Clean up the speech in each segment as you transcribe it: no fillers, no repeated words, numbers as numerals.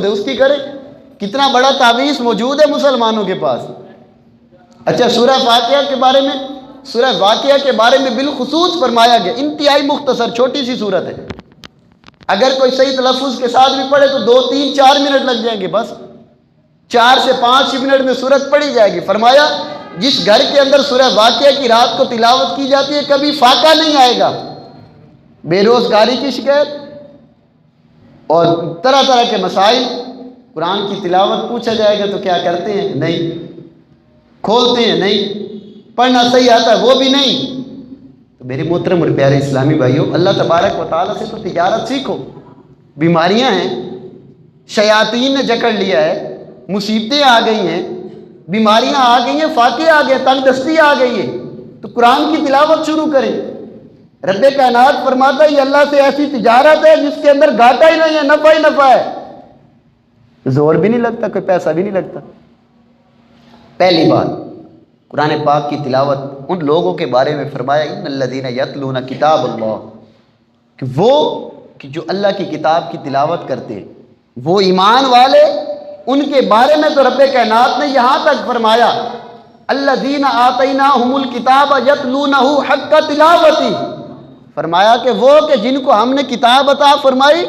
موجود ہے اس کی کرے. کتنا بڑا تعویذ موجود ہے مسلمانوں کے پاس. اچھا سورہ فاتحہ کے بارے میں بالخصوص فرمایا گیا، انتہائی مختصر چھوٹی سی صورت ہے، اگر کوئی صحیح تلفظ کے ساتھ بھی پڑھے تو 2 3 4 منٹ لگ جائیں گے، بس 4 سے 5 منٹ میں سورت پڑھی جائے گی. فرمایا جس گھر کے اندر سورہ واقعہ کی رات کو تلاوت کی جاتی ہے کبھی فاقہ نہیں آئے گا. بے روزگاری کی شکایت اور طرح طرح کے مسائل، قرآن کی تلاوت پوچھا جائے گا تو کیا کرتے ہیں؟ نہیں. کھولتے ہیں؟ نہیں. پڑھنا صحیح آتا ہے؟ وہ بھی نہیں. تو میرے محترم اور پیارے اسلامی بھائیوں، اللہ تبارک و تعالیٰ سے تو تجارت سیکھو. بیماریاں ہیں، شیاطین نے جکڑ لیا ہے، مصیبتیں آ گئی ہیں، بیماریاں آ گئی ہیں، فاقے آ گئے، تنگ دستی آ گئی ہے، تو قرآن کی تلاوت شروع کریں. رب کائنات فرماتا ہے یہ اللہ سے ایسی تجارت ہے جس کے اندر گھاٹا ہی نہیں ہے، نفع ہی نفع ہے، زور بھی نہیں لگتا، کوئی پیسہ بھی نہیں لگتا. پہلی بات قرآن پاک کی تلاوت. ان لوگوں کے بارے میں فرمایا ان الذین یتلون کتاب اللہ، کہ وہ کہ جو اللہ کی کتاب کی تلاوت کرتے ہیں وہ ایمان والے. ان کے بارے میں تو رب کائنات نے یہاں تک فرمایا الذین آتیناہم الکتاب یتلونہ حق تلاوتی، فرمایا کہ وہ کہ جن کو ہم نے کتاب عطا فرمائی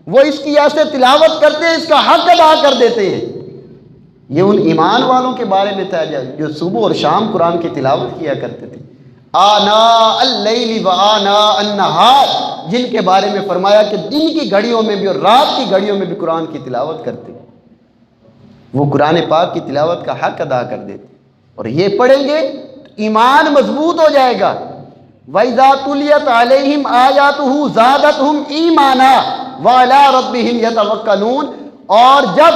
وہ اس کی ایسے تلاوت کرتے ہیں، اس کا حق ادا کر دیتے ہیں. یہ ان ایمان والوں کے بارے میں تھا جو صبح اور شام قرآن کی تلاوت کیا کرتے تھے. آناء اللیل و آناء النہار، جن کے بارے میں فرمایا کہ دن کی گھڑیوں میں بھی اور رات کی گھڑیوں میں بھی قرآن کی تلاوت کرتے، وہ قرآن پاک کی تلاوت کا حق ادا کر دیتے. اور یہ پڑھیں گے تو ایمان مضبوط ہو جائے گا. وَإِذَا تُلِيَتْ عَلَيْهِمْ آيَاتُهُ زَادَتْهُمْ إِيمَانًا وَعَلَىٰ رَبِّهِمْ يَتَوَكَّلُونَ، اور جب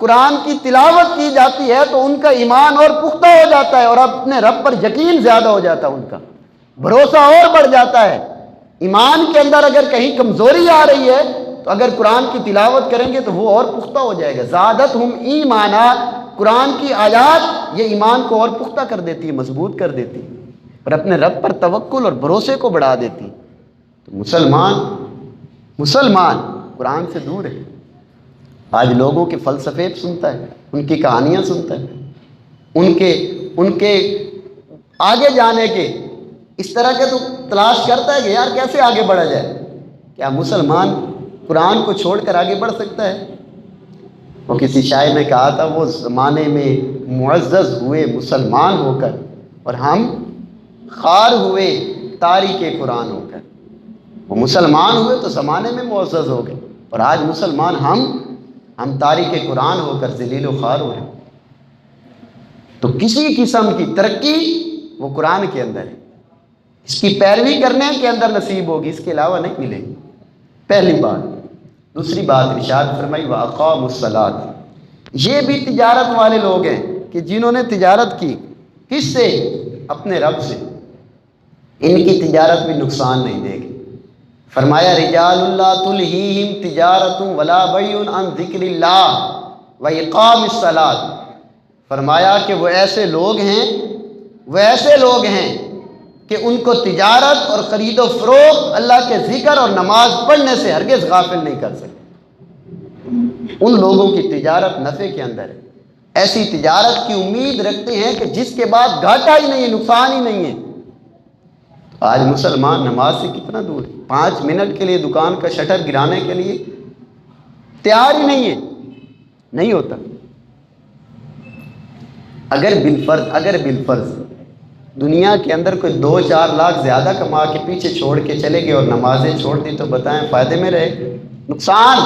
قرآن کی تلاوت کی جاتی ہے تو ان کا ایمان اور پختہ ہو جاتا ہے اور اپنے رب پر یقین زیادہ ہو جاتا ہے، ان کا بھروسہ اور بڑھ جاتا ہے. ایمان کے اندر اگر کہیں کمزوری آ رہی ہے تو اگر قرآن کی تلاوت کریں گے تو وہ اور پختہ ہو جائے گا. زادتہم ایمانا، قرآن کی آیات یہ ایمان کو اور پختہ کر دیتی ہے، مضبوط کر دیتی ہے اور اپنے رب پر توکل اور بھروسے کو بڑھا دیتی. تو مسلمان قرآن سے دور ہے. آج لوگوں کے فلسفے سنتا ہے، ان کی کہانیاں سنتا ہے، ان کے آگے جانے کے اس طرح کے تو تلاش کرتا ہے کہ یار کیسے آگے بڑھا جائے. کیا مسلمان قرآن کو چھوڑ کر آگے بڑھ سکتا ہے؟ وہ کسی شاعر نے کہا تھا وہ زمانے میں معزز ہوئے مسلمان ہو کر اور ہم خار ہوئے تاریک قرآن ہو کر. وہ مسلمان ہوئے تو زمانے میں معزز ہو گئے اور آج مسلمان ہم تاریک قرآن ہو کر ذلیل و خوار ہو رہے ہیں. تو کسی قسم کی ترقی وہ قرآن کے اندر ہے، اس کی پیروی کرنے کے اندر نصیب ہوگی، اس کے علاوہ نہیں ملے گی. پہلی بات. دوسری بات ارشاد فرمائی وَأَقَامُوا الصَّلَاةَ، یہ بھی تجارت والے لوگ ہیں کہ جنہوں نے تجارت کی، کس سے؟ اپنے رب سے. ان کی تجارت بھی نقصان نہیں دے گی. فرمایا رجال لا تلہیہم تجارت ولا بیع عن ذکر اللہ وإقام الصلاۃ، فرمایا کہ وہ ایسے لوگ ہیں کہ ان کو تجارت اور خرید و فروخت اللہ کے ذکر اور نماز پڑھنے سے ہرگز غافل نہیں کر سکتے. ان لوگوں کی تجارت نفع کے اندر ہے، ایسی تجارت کی امید رکھتے ہیں کہ جس کے بعد گھاٹا ہی نہیں ہے، نقصان ہی نہیں ہے. آج مسلمان نماز سے کتنا دور ہے، 5 منٹ کے لیے دکان کا شٹر گرانے کے لیے تیار ہی نہیں ہے، نہیں ہوتا. اگر بالفرض دنیا کے اندر کوئی 2-4 لاکھ زیادہ کما کے پیچھے چھوڑ کے چلے گئے اور نمازیں چھوڑ دی تو بتائیں فائدے میں رہے؟ نقصان،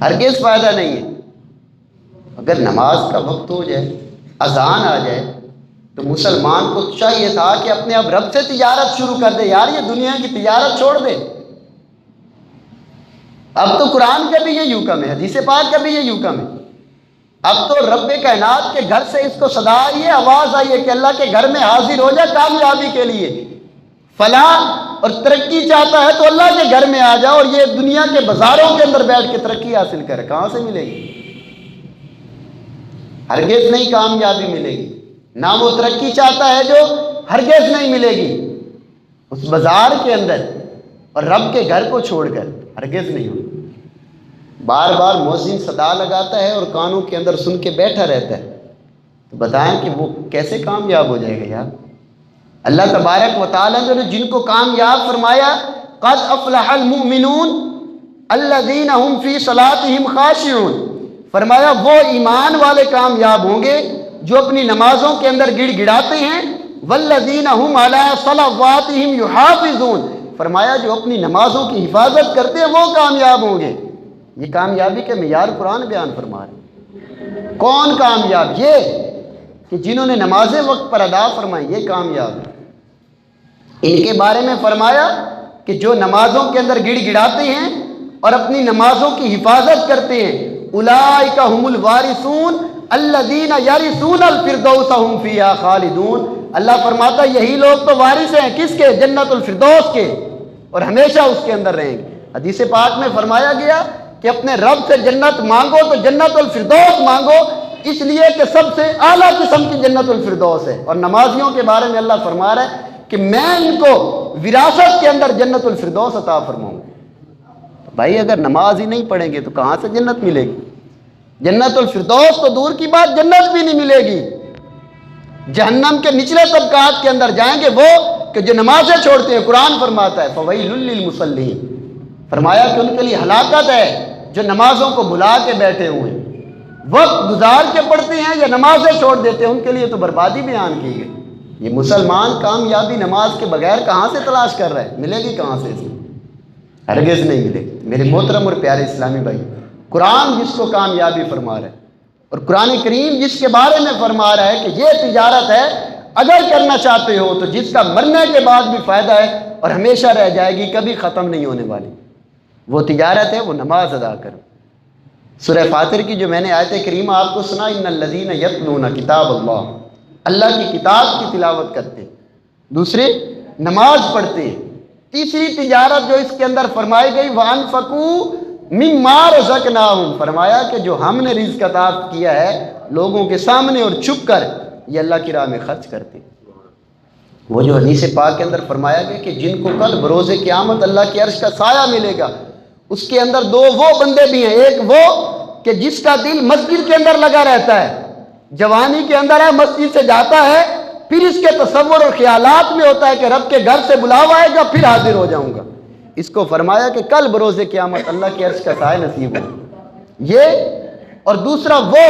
ہرگز فائدہ نہیں ہے. اگر نماز کا وقت ہو جائے، اذان آ جائے تو مسلمان کو چاہیے تھا کہ اپنے اب رب سے تجارت شروع کر دے. یار یہ دنیا کی تجارت چھوڑ دے. اب تو قرآن کا بھی یہ حکم ہے، حدیث پاک کا بھی یہ حکم ہے. اب تو رب کائنات کے گھر سے اس کو صدا آئی ہے، آواز آئی ہے کہ اللہ کے گھر میں حاضر ہو جا کامیابی کے لیے. فلاح اور ترقی چاہتا ہے تو اللہ کے گھر میں آ جا اور یہ دنیا کے بازاروں کے اندر بیٹھ کے ترقی حاصل کر. کہاں سے ملے گی؟ ہرگز نہیں کامیابی ملے گی. نہ وہ ترقی چاہتا ہے جو ہرگز نہیں ملے گی اس بازار کے اندر اور رب کے گھر کو چھوڑ کر، ہرگز نہیں ہوگی. بار بار مؤذن صدا لگاتا ہے اور کانوں کے اندر سن کے بیٹھا رہتا ہے، تو بتائیں کہ وہ کیسے کامیاب ہو جائے گا یار؟ اللہ تبارک و تعالیٰ نے جن کو کامیاب فرمایا، قد افلح المؤمنون الذین هم فی صلاتہم خاشعون، فرمایا وہ ایمان والے کامیاب ہوں گے جو اپنی نمازوں کے اندر گڑ گڑاتے ہیں، والذین هم علی صلواتہم یحافظون، فرمایا جو اپنی نمازوں کی حفاظت کرتے ہیں وہ کامیاب ہوں گے۔ یہ کامیابی کے معیار قرآن بیان فرما رہے۔ کون کامیاب؟ یہ کہ جنہوں نے نمازیں وقت پر ادا فرمائی، یہ کامیاب ہیں۔ ان کے بارے میں فرمایا کہ جو نمازوں کے اندر گڑ گڑاتے ہیں اور اپنی نمازوں کی حفاظت کرتے ہیں، اولئک هم الوارثون الذین یرثون الفردوس هم فیہا خالدون، اللہ فرماتا یہی لوگ تو وارث ہیں کس کے؟ جنت الفردوس کے، اور ہمیشہ اس کے اندر رہیں گے۔ حدیث پاک میں فرمایا گیا کہ اپنے رب سے جنت مانگو تو جنت الفردوس مانگو، اس لیے کہ سب سے اعلیٰ قسم کی جنت الفردوس ہے۔ اور نمازیوں کے بارے میں اللہ فرما رہا ہے کہ میں ان کو وراثت کے اندر جنت الفردوس عطا فرماؤں گا۔ بھائی اگر نماز ہی نہیں پڑھیں گے تو کہاں سے جنت ملے گی؟ جنت الفردوس تو دور کی بات، جنت بھی نہیں ملے گی۔ جہنم کے نچلے طبقات کے اندر جائیں گے وہ کہ جو نمازیں چھوڑتے ہیں۔ قرآن فرماتا ہے فویل للمصلین، فرمایا کہ ان کے لیے ہلاکت ہے جو نمازوں کو بھلا کے بیٹھے ہوئے ہیں، وقت گزار کے پڑھتے ہیں یا نمازیں چھوڑ دیتے ہیں، ان کے لیے تو بربادی بیان کی گئی۔ یہ مسلمان کامیابی نماز کے بغیر کہاں سے تلاش کر رہا ہے؟ ملے گی کہاں سے؟ اسے ہرگز نہیں ملے گی۔ میرے محترم اور پیارے اسلامی بھائی، قرآن جس کو کامیابی فرما رہا ہے اور قرآن کریم جس کے بارے میں فرما رہا ہے کہ یہ تجارت ہے، اگر کرنا چاہتے ہو تو جس کا مرنے کے بعد بھی فائدہ ہے اور ہمیشہ رہ جائے گی، کبھی ختم نہیں ہونے والی، وہ تجارت ہے، وہ نماز ادا کرو۔ سورہ فاطر کی جو میں نے آیت کریمہ آپ کو سنا، ان الذین یتلون کتاب اللہ، اللہ کی کتاب کی تلاوت کرتے ہیں، دوسرے نماز پڑھتے ہیں، تیسری تجارت جو اس کے اندر فرمائی گئی وَأَنفَقُوا مِمَّا رَزَقْنَاهُمْ، فرمایا کہ جو ہم نے رزق عطا کیا ہے لوگوں کے سامنے اور چھپ کر یہ اللہ کی راہ میں خرچ کرتے ہیں۔ وہ جو حدیث پاک کے اندر فرمایا گیا کہ جن کو کل بروز قیامت اللہ کے عرش کا سایہ ملے گا، اس کے اندر دو وہ بندے بھی ہیں، ایک وہ کہ جس کا دل مسجد کے اندر لگا رہتا ہے، جوانی کے اندر ہے، مسجد سے جاتا ہے، پھر اس کے تصور اور خیالات میں ہوتا ہے کہ رب کے گھر سے بلاوا آئے گا پھر حاضر ہو جاؤں گا، اس کو فرمایا کہ کل بروز قیامت اللہ کے عرش کا سایہ نصیب ہو۔ یہ اور دوسرا وہ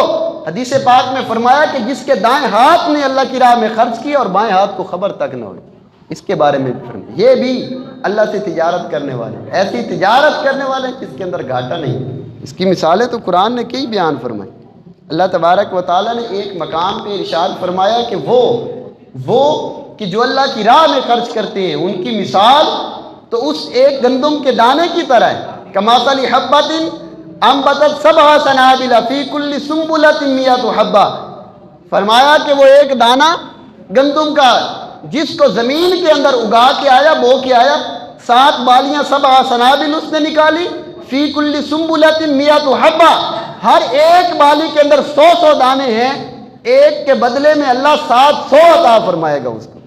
حدیث پاک میں فرمایا کہ جس کے دائیں ہاتھ نے اللہ کی راہ میں خرچ کیا اور بائیں ہاتھ کو خبر تک نہ ہوئی، اس کے بارے میں بھی فرمایا۔ یہ بھی اللہ سے تجارت کرنے والے، ایسی تجارت کرنے والے جس کے اندر گھاٹا نہیں۔ اس کی مثالیں تو قرآن نے کئی بیان فرمائی۔ اللہ تبارک و تعالیٰ نے ایک مقام پہ ارشاد فرمایا کہ وہ کہ جو اللہ کی راہ میں خرچ کرتے ہیں ان کی مثال تو اس ایک گندم کے دانے کی طرح ہے، کمثل حبۃ انبتت سبع سنابل فی کل سنبلۃ مئۃ حبۃ، فرمایا کہ وہ ایک دانہ گندم کا جس کو زمین کے اندر اگا کے آیا، بو کے آیا، 7 بالیاں 7 سنابل اس نے نکالی، فی کل سنبلۃ مئۃ حبۃ، ہر ایک بالی کے اندر 100 دانے ہیں، ایک کے بدلے میں اللہ 700 عطا فرمائے گا اس کو۔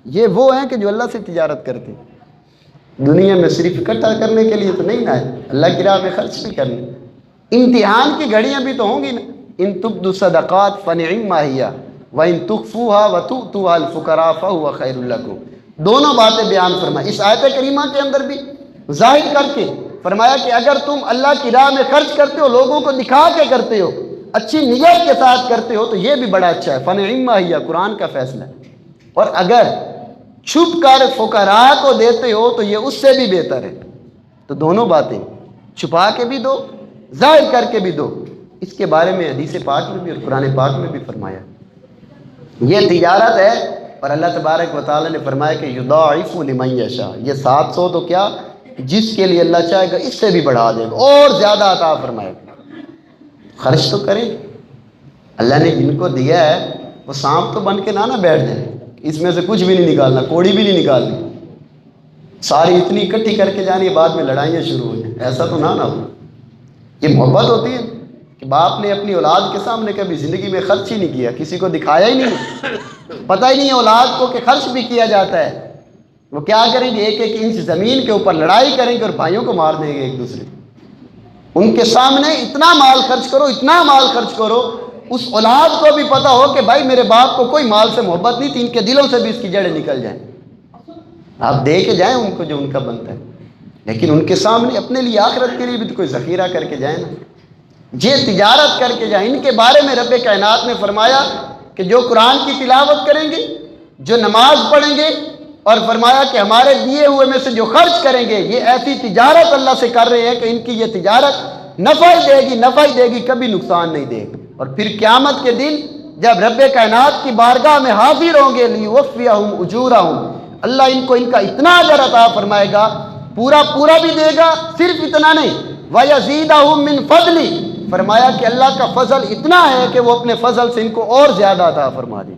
یہ وہ ہیں کہ جو اللہ سے تجارت کرتے ہیں، دنیا میں صرف اکٹھا کرنے کے لیے تو نہیں نہ ہے، اللہ کی راہ میں خرچ بھی کرنے۔ امتحان کی گھڑیاں بھی تو ہوں گی نا، ان تبدوا الصدقات فنعما ہی وَإِن تُخْفُوهَا وَتُؤْتُوهَا الْفُقَرَاءَ فَهُوَ خَيْرٌ لَكُمْ، دونوں باتیں بیان فرمائی اس آیت کریمہ کے اندر بھی، ظاہر کر کے فرمایا کہ اگر تم اللہ کی راہ میں خرچ کرتے ہو، لوگوں کو دکھا کے کرتے ہو، اچھی نیت کے ساتھ کرتے ہو تو یہ بھی بڑا اچھا ہے، فنعما ہی، قرآن کا فیصلہ ہے۔ اور اگر چھپ کر فقراء کو دیتے ہو تو یہ اس سے بھی بہتر ہے۔ تو دونوں باتیں، چھپا کے بھی دو، ظاہر کر کے بھی دو، اس کے بارے میں حدیث پاک میں بھی اور قرآن پاک میں بھی فرمایا۔ یہ تجارت ہے، اور اللہ تبارک و تعالیٰ نے فرمایا کہ یضاعف لمن یشاء، یہ 700 تو کیا، جس کے لیے اللہ چاہے گا اس سے بھی بڑھا دے گا اور زیادہ عطا فرمائے گا۔ خرچ تو کریں، اللہ نے جن کو دیا ہے وہ سانپ تو بن کے نہ بیٹھ جائیں، اس میں سے کچھ بھی نہیں نکالنا، کوڑی بھی نہیں نکالنی، ساری اتنی اکٹھی کر کے جانی، بعد میں لڑائیاں شروع ہو جائیں، ایسا تو نہ ہو۔ یہ محبت ہوتی ہے کہ باپ نے اپنی اولاد کے سامنے کبھی زندگی میں خرچ ہی نہیں کیا، کسی کو دکھایا ہی نہیں، پتہ ہی نہیں ہے اولاد کو کہ خرچ بھی کیا جاتا ہے۔ وہ کیا کریں گے، 1-1 انچ زمین کے اوپر لڑائی کریں گے اور بھائیوں کو مار دیں گے ایک دوسرے، ان کے سامنے اتنا مال خرچ کرو، اتنا مال خرچ کرو، اس اولاد کو بھی پتہ ہو کہ بھائی میرے باپ کو کوئی مال سے محبت نہیں تھی، ان کے دلوں سے بھی اس کی جڑیں نکل جائیں، آپ دے کے جائیں ان کو جو ان کا بنتا ہے، لیکن ان کے سامنے اپنے لیے آخرت کے لیے بھی تو کوئی ذخیرہ کر کے جائیں نا، یہ تجارت کر کے جائیں۔ ان کے بارے میں رب کائنات نے فرمایا کہ جو قرآن کی تلاوت کریں گے، جو نماز پڑھیں گے، اور فرمایا کہ ہمارے دیے ہوئے میں سے جو خرچ کریں گے، یہ ایسی تجارت اللہ سے کر رہے ہیں کہ ان کی یہ تجارت نفع ہی دے گی، نفع ہی دے گی، کبھی نقصان نہیں دے گی۔ اور پھر قیامت کے دن جب رب کائنات کی بارگاہ میں حاضر ہوں گے، لیوفیہم اجورہم، اللہ ان کو ان کا اتنا اجر عطا فرمائے گا، پورا پورا بھی دے گا، صرف اتنا نہیں، وَيَزِيدَهُم مِّن فَضْلِ، فرمایا کہ اللہ کا فضل اتنا ہے کہ وہ اپنے فضل سے ان کو اور زیادہ عطا فرما دے،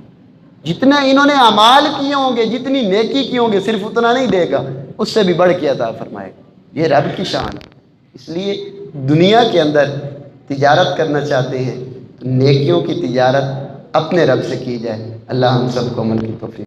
جتنے انہوں نے اعمال کیے ہوں گے، جتنی نیکی کی ہوں گے، صرف اتنا نہیں دے گا، اس سے بھی بڑھ کے عطا فرمائے گا۔ یہ رب کی شان ہے۔ اس لیے دنیا کے اندر تجارت کرنا چاہتے ہیں تو نیکیوں کی تجارت اپنے رب سے کی جائے۔ اللہ ہم سب کو عمل کی توفیق